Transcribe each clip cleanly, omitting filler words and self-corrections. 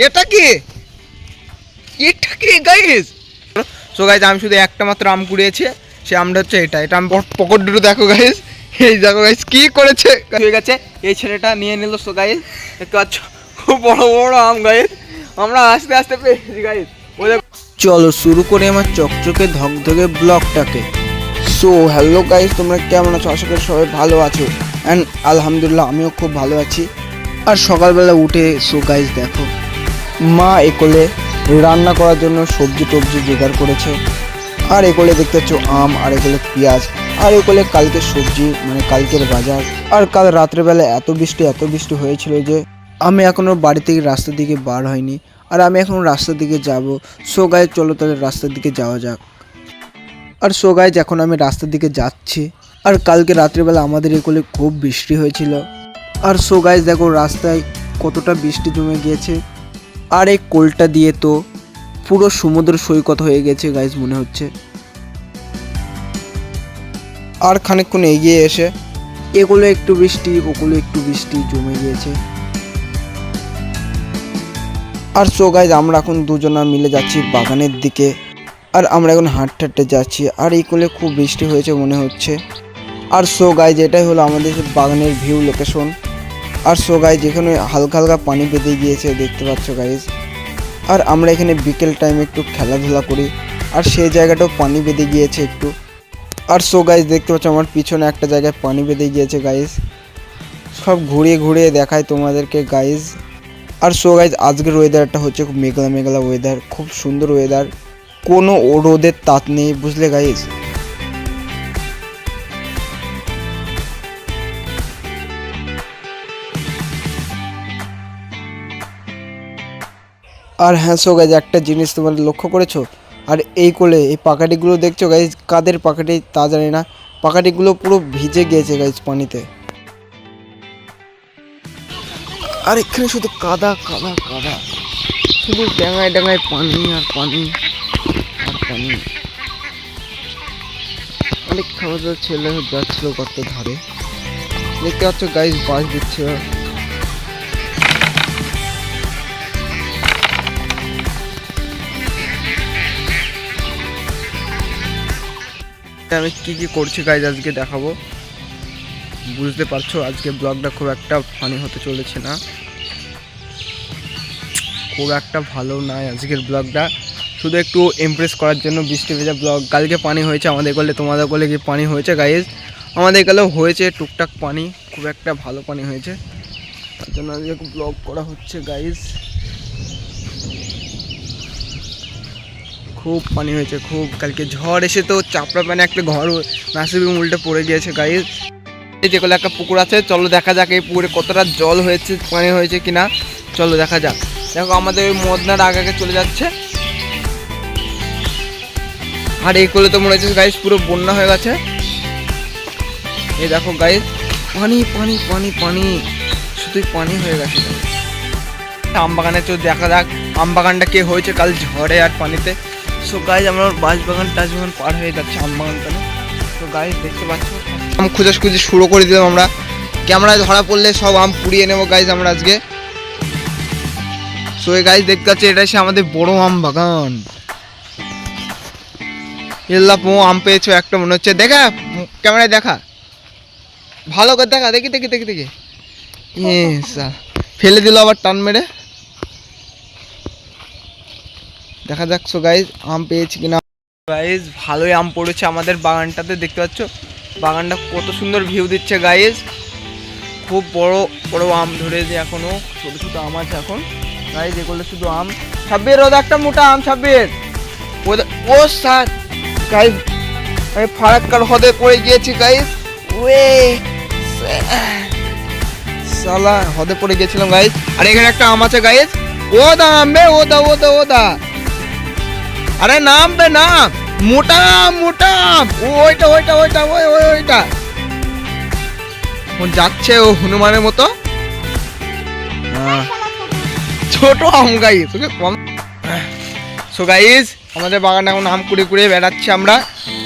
এটা কি guys? So guys আমি শুধু একটা মাত্র আম কুড়িয়েছি, সে আমটা হচ্ছে এটা আমি পকেট দুটো দেখো গাইস, এই দেখো গাইস কি করেছে হয়ে গেছে এই ছেলেটা নিয়ে নিল। সো গাইস দেখতে পাচ্ছ খুব বড় বড় আম গাইস, আমরা আস্তে আস্তে পেয়েছি গাইস। চলো শুরু করি আমার চকচকে ধকধকে ব্লগটাকে। সো হ্যালো গাইস, তোমরা কেমন আছো? আশা করি সবাই ভালো আছো অ্যান্ড আলহামদুলিল্লাহ আমিও খুব ভালো আছি। আর সকালবেলা উঠে সো গাইস দেখো মা একলে রান্না করার জন্য সবজি টবজি জোগাড় করেছে। আর একলে দেখতে পাচ্ছ আম, আর একলে পেঁয়াজ, আর একলে কালকে সবজি মানে কালকের বাজার। আর কাল রাত্রেবেলা এত বৃষ্টি হয়েছিল যে আমি এখনও বাড়ি থেকে রাস্তার দিকে বার হয়নি, আর আমি এখন রাস্তার দিকে যাব। সো গাইস চলো তাহলে রাস্তার দিকে যাওয়া যাক। আর সো গাইস এখন আমি রাস্তার দিকে যাচ্ছি। আর কালকে রাত্রিবেলা আমাদের এখানে খুব বৃষ্টি হয়েছিল। আর সো গাইস দেখো রাস্তায় কতটা বৃষ্টি জমে গিয়েছে। আর এই কোলটা দিয়ে তো পুরো সমুদ্র সৈকত হয়ে গেছে গাইস মনে হচ্ছে। আর খানিকক্ষণ এগিয়ে এসে এগুলো একটু বৃষ্টি ওগুলো একটু বৃষ্টি জমে গিয়েছে। আর সো গাইস আমরা এখন দুজনা মিলে যাচ্ছি বাগানের দিকে। আর আমরা এখন হাঁটতে যাচ্ছি। আর এই কোলে খুব বৃষ্টি হয়েছে মনে হচ্ছে। আর সো গাইস এটাই হলো আমাদের বাগানের ভিউ লোকেশন। আর সো গাইস যেখানে হালকা হালকা পানি বেঁধে গিয়েছে দেখতে পাচ্ছ গাইস। আর আমরা এখানে বিকেল টাইমে একটু খেলাধুলা করি, আর সেই জায়গাটাও পানি বেঁধে গিয়েছে একটু। আর সো গাইস দেখতে পাচ্ছ আমার পিছনে একটা জায়গায় পানি বেঁধে গিয়েছে গাইস, সব ঘুরিয়ে ঘুরিয়ে দেখায় তোমাদেরকে গাইস। আর সো গাইস আজকের ওয়েদারটা হচ্ছে খুব মেঘলা মেঘলা ওয়েদার, খুব সুন্দর ওয়েদার, কোনো রোদের তাপ নেই বুঝলে গাইস। আর হ্যাঁ সো গাইস একটা জিনিস তোমরা লক্ষ্য করেছো? আর এই কোলে এই পাকাটিগুলো দেখছো গাইস, কাদের পাকাটি তা জানি না, পাকাটিগুলো পুরো ভিজে গিয়েছে গাইস পানিতে। আর এখানে শুধু কাদা কাদা কাদা, শুধু ডাঙায় ডাঙায় পানি আর পানি আর পানি। অনেক খাওয়া দাওয়া ছেলে যাচ্ছিল কত ধারে, দেখতে পাচ্ছ গাইস বাস দিচ্ছে। আমি কি কি করছি গাইজ আজকে দেখাবো, বুঝতে পারছো আজকে ব্লগটা খুব একটা ফানি হতে চলেছে না, খুব একটা ভালো নয় আজকের ব্লগটা, শুধু একটু ইমপ্রেস করার জন্য বৃষ্টি ভেজা ব্লগ। কালকে পানি হয়েছে আমাদের গলে, তোমাদের গলে কি পানি হয়েছে গাইজ? আমাদের গলেও হয়েছে টুকটাক পানি, খুব একটা ভালো পানি হয়েছে, তার জন্য আজকে ব্লগ করা হচ্ছে গাইজ। খুব পানি হয়েছে খুব, কালকে ঝড় এসে তো চাপড়া পানি একটা ঘর নাসিবি উল্টে পড়ে গিয়েছে গাইজ। এই যেগুলো একটা পুকুর আছে, চলো দেখা যাক এই পুকুরে কতটা জল হয়েছে, পানি হয়েছে কিনা, চলো দেখা যাক। দেখো আমাদের ওই মদনার আগে চলে যাচ্ছে। আর এই কোলে তো মনে হচ্ছে গাইজ পুরো বন্যা হয়ে গেছে। এই দেখো গাইজ পানি পানি পানি পানি, শুধুই পানি হয়ে গেছে। আম বাগানে চলো দেখা যাক আম বাগানটা কে হয়েছে কাল ঝড়ে আর পানিতে। সো গাইজ আমরা বাঁশবাগান টাশবাগান পার হয়ে যাচ্ছে আম বাগানটা। তো গাইজ দেখতে পাচ্ছ আম খুঁজে শুরু করে দিলাম আমরা, ক্যামেরায় ধরা পড়লে সব আম পুড়িয়ে নেবো গাইজ আমরা আজকে। সো এই গাইজ দেখতে পাচ্ছি এটা সে আমাদের বড় আম বাগান। এল্লা পো আম পেয়েছো একটা মনে হচ্ছে, দেখা ক্যামেরায় দেখা ভালো করে দেখা, দেখি দেখি দেখি দেখি ফেলে দিল আবার টান মেরে। দেখা যাক সো গাইজ আম পেয়েছি কিনা। গাইজ ভালোই আম পড়েছে আমাদের বাগানটাতে, দেখতে পাচ্ছ বাগানটা কত সুন্দর ভিউ দিচ্ছে গাইজ। খুব বড় বড় আম ধরেছে, এখনো ছোট ছোট আম আছে এখন গাইজ। এগুলো শুধু আম। ছাব্বির ওদের একটা মোটা আম, ছাব্বির ও সাত গাইজ আমি ফারাক্কার হদে পড়ে গিয়েছি গাইজ। ওয়ে সালা হদে পড়ে গিয়েছিলাম গাইজ। আর এখানে একটা আম আছে গাইজ, ও দা আমবে ও দা ও দা ও দা, আরে নাম বে নাম, মোটা মোটা ওইটা ওইটা ওইটা ওই ওই ওইটা যাচ্ছে ও হনুমানের মতো। ছোট আম গাইজ কম। সো গাইজ আমাদের বাগানে এখন আম কুড়ে কুড়ে বেড়াচ্ছি আমরা,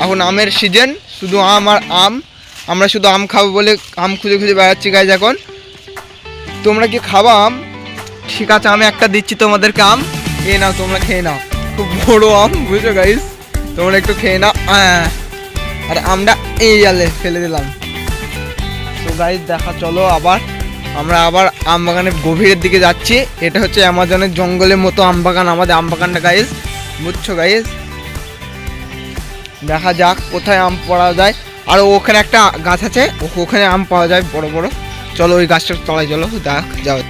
এখন আমের সিজন, শুধু আম আর আম। আমরা শুধু আম খাবো বলে আম খুঁজে খুঁজে বেড়াচ্ছি গাইজ এখন। তোমরা কি খাবা আম? ঠিক আছে আমি একটা দিচ্ছি তোমাদেরকে আম, খেয়ে নাও, তোমরা খেয়ে নাও। খুব বড় আম বুঝছো গাইস, তোমরা একটু খেয়ে নাও। আর আমরা এই জালে ফেলে দিলাম। তো গাইস দেখা, চলো আমরা আবার আম বাগানের গভীরের দিকে যাচ্ছি। এটা হচ্ছে অ্যামাজনের জঙ্গলের মতো আম বাগান, আমাদের আম বাগানটা গাইস, বুঝছো গাইস। দেখা যাক কোথায় আম পাওয়া যায়। আর ওখানে একটা গাছ আছে, ওখানে আম পাওয়া যায় বড় বড়। চলো ওই গাছটার তলায় চলো, দেখ যাও।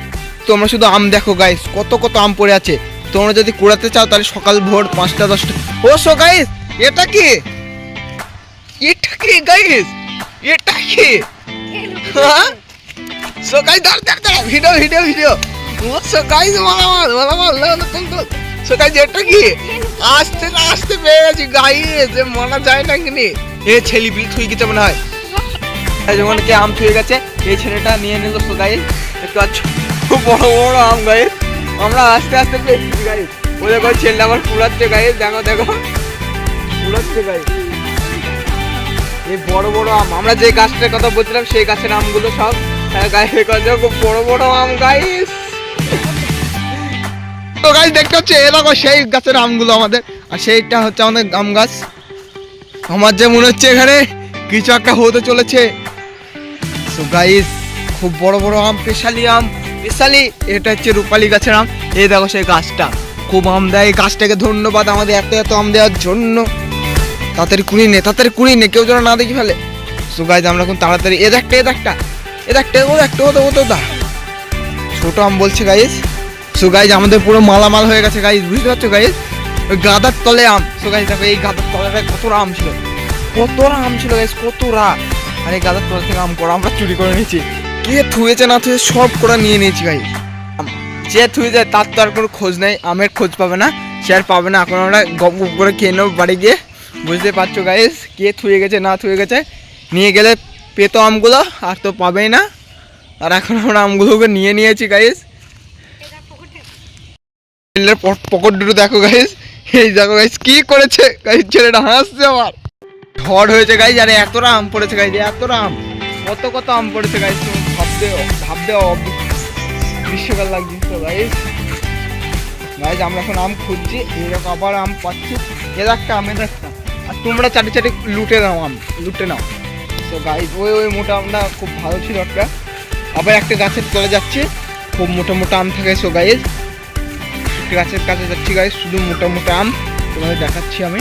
তোমরা শুধু আম দেখো গাইস, কত কত আম পড়ে আছে। তোমরা যদি কুড়াতে চাও তাহলে সকাল ভোর 5টা 10টা। ও সো গাইস, এটা কি গাইস, এটা কি? হ্যাঁ সো গাইস, দাঁড়া ভিডিও। ও সো গাইস, মালা সো গাইস, এটা কি? আস্তে পেয়ে গেছি গাইস, মানা যায় না কিনি। এ ছেলে বিল থুই গেছে মনে হয়, যখন কে আম থুয়ে গেছে এই ছেলেটা নিয়ে নিল। সো গাইস একটু বড় বড় আম গাইস, আমরা আস্তে পেয়েছি গাইস। ও দেখো ছেলেটা আবার কুড়াচ্ছে গাইস, দেখো কুড়াচ্ছে গাইস। এই বড় বড় আম, আমরা যে গাছটার কথা বলছিলাম সেই গাছের আমগুলো সব গাইস, খুব বড় বড় আম গাইস। তো গাইস দেখতে হচ্ছে এ দেখো সেই গাছের আমগুলো আমাদের, আর সেইটা হচ্ছে আমাদের আম গাছ। আমার যে মনে হচ্ছে এখানে কিছু একটা হতে চলেছে। তো গাইস খুব বড় বড় আম, স্পেশালি এটা হচ্ছে রূপালী গাছের আম। এই দেখো সেই গাছটা খুব আম দেয়। এই গাছটাকে ধন্যবাদ আমাদের এত আম দেওয়ার জন্য। তাড়াতাড়ি কুড়ি নে কেউ যেন না দেখি ফেলে। সো গাইস আমরা এখন তাড়াতাড়ি, এ দেখটা ও দা ছোট আম বলছে গাইস। সো গাইস আমাদের পুরো মালামাল হয়ে গেছে গাইস, বুঝতে পারছো গাইস। ওই গাদার তলে আম। সো গাইস দেখো এই গাদার তলায় কতটা আম ছিল গাইস, কতটা। আর এই গাদার তলা থেকে আম করা আমরা চুরি করে নিয়েছি। কে থুয়েছে না থুয়ে সব করা নিয়ে নিয়েছি গাইস। যে থুয়ে যায় তার তো আর কোনো খোঁজ নেই, আমের খোঁজ পাবে না, সে আর পাবে না। এখন আমরা গপ করে খেয়ে নেবো বাড়ি গিয়ে, বুঝতে পারছো গাইস। কে থুয়ে গেছে না থুয়ে গেছে, নিয়ে গেলে পেতো আমগুলো আর তো পাবেই না। আর এখন আমরা আমগুলোকে নিয়ে নিয়েছি গাইস। পকেট দুটো দেখো গাইস, এই দেখো গাইস কি করেছে গাইস, ছেলেটা হাসছে। আমার ঝড় হয়েছে গাইস, আরে এতটা আম পড়েছে গাইস, এতটা আম, কত আম পড়েছে গাইস। তুমি ভাবতে গ্রীষ্মকাল লাগছে। তো গাইস আমরা এখন আম খুঁজছি, এরকম আবার আম পাচ্ছি। একটা আমের একটা, আর তোমরা চাটি লুটে নাও। তো গাইস ওই মোটা আমটা খুব ভালো ছিল একটা। আবার একটা গাছের তলে যাচ্ছে, খুব মোটা আম থাকে। সো গাইস গাছের কাছে যাচ্ছি গাইস, শুধু মোটা আম তোমাদের দেখাচ্ছি আমি।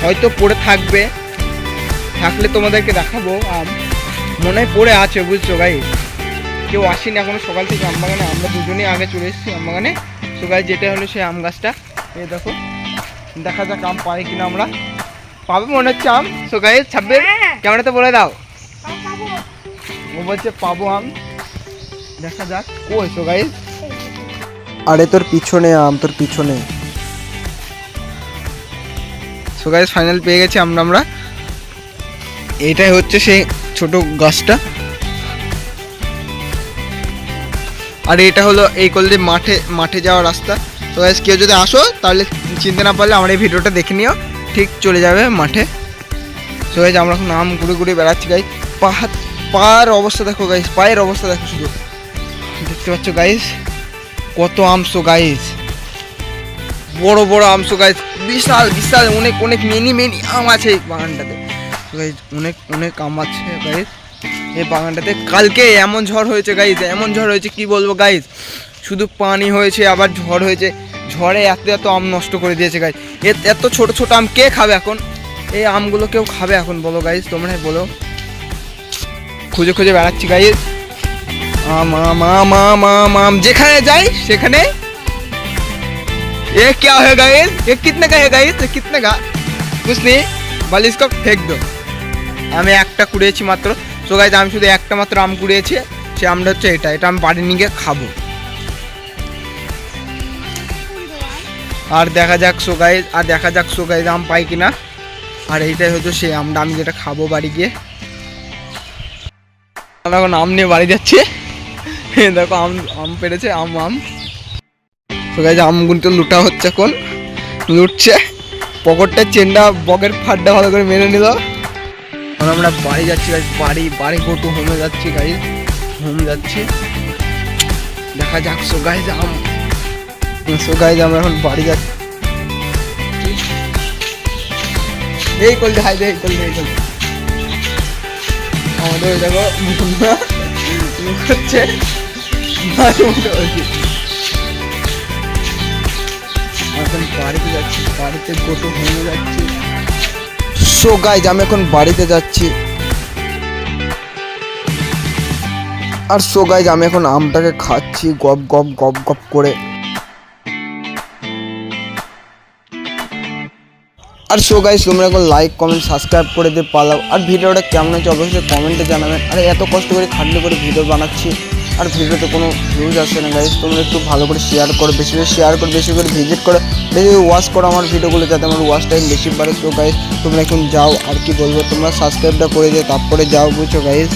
হয়তো পড়ে থাকলে তোমাদেরকে দেখাবো। আম মনে হয় পড়ে আছে, বুঝছো গাইস। কেউ আসেনি এখনো সকাল থেকে আম বাগানে, আমরা দুজনেই আগে চলে এসেছি আম বাগানে। সো গাইস যেটা হলো সেই আম গাছটা, এই দেখো। দেখা যাক আম পাই কিনা, আমরা পাবে মনে হচ্ছে আম। সো গাইস ছাব্বির ক্যামেরাতে বলে দাও, ও বলছে পাবো আম, দেখা যাক। কই সো গাইস, আরে তোর পিছনে আম, তোর পিছনে। সো গাইস ফাইনাল পেয়ে গেছি আমরা। এইটাই হচ্ছে সেই ছোট গাছটা, আর এটা হলো এই কল দিয়ে মাঠে যাওয়ার রাস্তা। তো গাইস কেউ যদি আসো তাহলে চিনতে না পারলে আমার এই ভিডিওটা দেখে নিও, ঠিক চলে যাবে মাঠে। সো গাইস আমরা এখন আম ঘুরে বেড়াচ্ছি গাইস। পায়ের অবস্থা দেখো গাইস, পায়ের অবস্থা দেখো, শুধু দেখতে পাচ্ছ গাইস কত আম। সো গাইস বড় আম। সো গাইস বিশাল অনেক মেনি আম আছে এই বাগানটাতে। গাইস অনেক আম আছে গাইস এই বাগানটাতে। কালকে এমন ঝড় হয়েছে গাইস, কি বলবো গাইস। শুধু পানি হয়েছে, আবার ঝড় হয়েছে। ঝড়ে এত আম নষ্ট করে দিয়েছে গাইস। এত ছোট আম কে খাবে এখন? এই আমগুলো কেউ খাবে এখন বলো গাইস, তোমরাই বলো। খুঁজে বেড়াচ্ছি গাইস, आम যেখানে যাই সেখানে। ये क्या है गाइस, ये कितने का है गाइस, कितने का? कुछ नहीं, बल इसको फेंक दो। আমি একটা কুড়িয়েছি মাত্র। সো গাইস আমি শুধু একটা মাত্র আম কুড়িয়েছি, সে আমটা হচ্ছে এটা আমি বাড়ি নিয়ে গিয়ে খাবো। আর দেখা যাক সো গাইস আম পাই কিনা। আর এইটাই হচ্ছে সেই আমটা আমি যেটা খাবো বাড়ি গিয়ে। এখন আম নিয়ে বাড়ি যাচ্ছে। দেখো আম পেরেছে, আম। তো গাইস আমগুলো তো লুটা হচ্ছে, এখন লুটছে। পকেটটা চেনটা বকের ফাড্ডা ভালো করে মেরে নিল। এখন আমরা বাড়ি যাচ্ছি গাইস, বাড়ি গো টু হোমে যাচ্ছি গাইস, হোম যাচ্ছি। দেখা যাক সো গাইস আম সো গাইজ আমরা এখন বাড়ি যাচ্ছি। এই করলে হাই দে, এই করলে, এই করলে আমাদের ওই দেখো মুন্না হচ্ছে এখন বাড়িতে যাচ্ছি, বাড়িতে গোটো ভেঙে যাচ্ছি। সো গাইজ আমি এখন বাড়িতে যাচ্ছি। আর সো গাইজ আমি এখন আমটাকে খাচ্ছি গপ গপ গপ গপ করে। আর সো গাইজ তোমরা এখন লাইক কমেন্ট সাবস্ক্রাইব করে দিয়ে পালাও। আর ভিডিওটা কেমন হচ্ছে অবশ্যই কমেন্টে জানাবেন। আর এত কষ্ট করে খাটলে করে ভিডিও বানাচ্ছি আর ভিডিওতে কোনো ভিউজ আসছে না গাইজ। তোমরা একটু ভালো করে শেয়ার করো, বেশি করে শেয়ার করো, বেশি করে ভিজিট করো, বেশি ওয়াচ করো আমার ভিডিওগুলো, যাতে আমার ওয়াচ টাইম বেশি বাড়ে। সো গাইজ তোমরা এখন যাও, আর কি বলবো, তোমরা সাবস্ক্রাইবটা করে দিও, তারপরে যাও, বুঝছো গাইজ।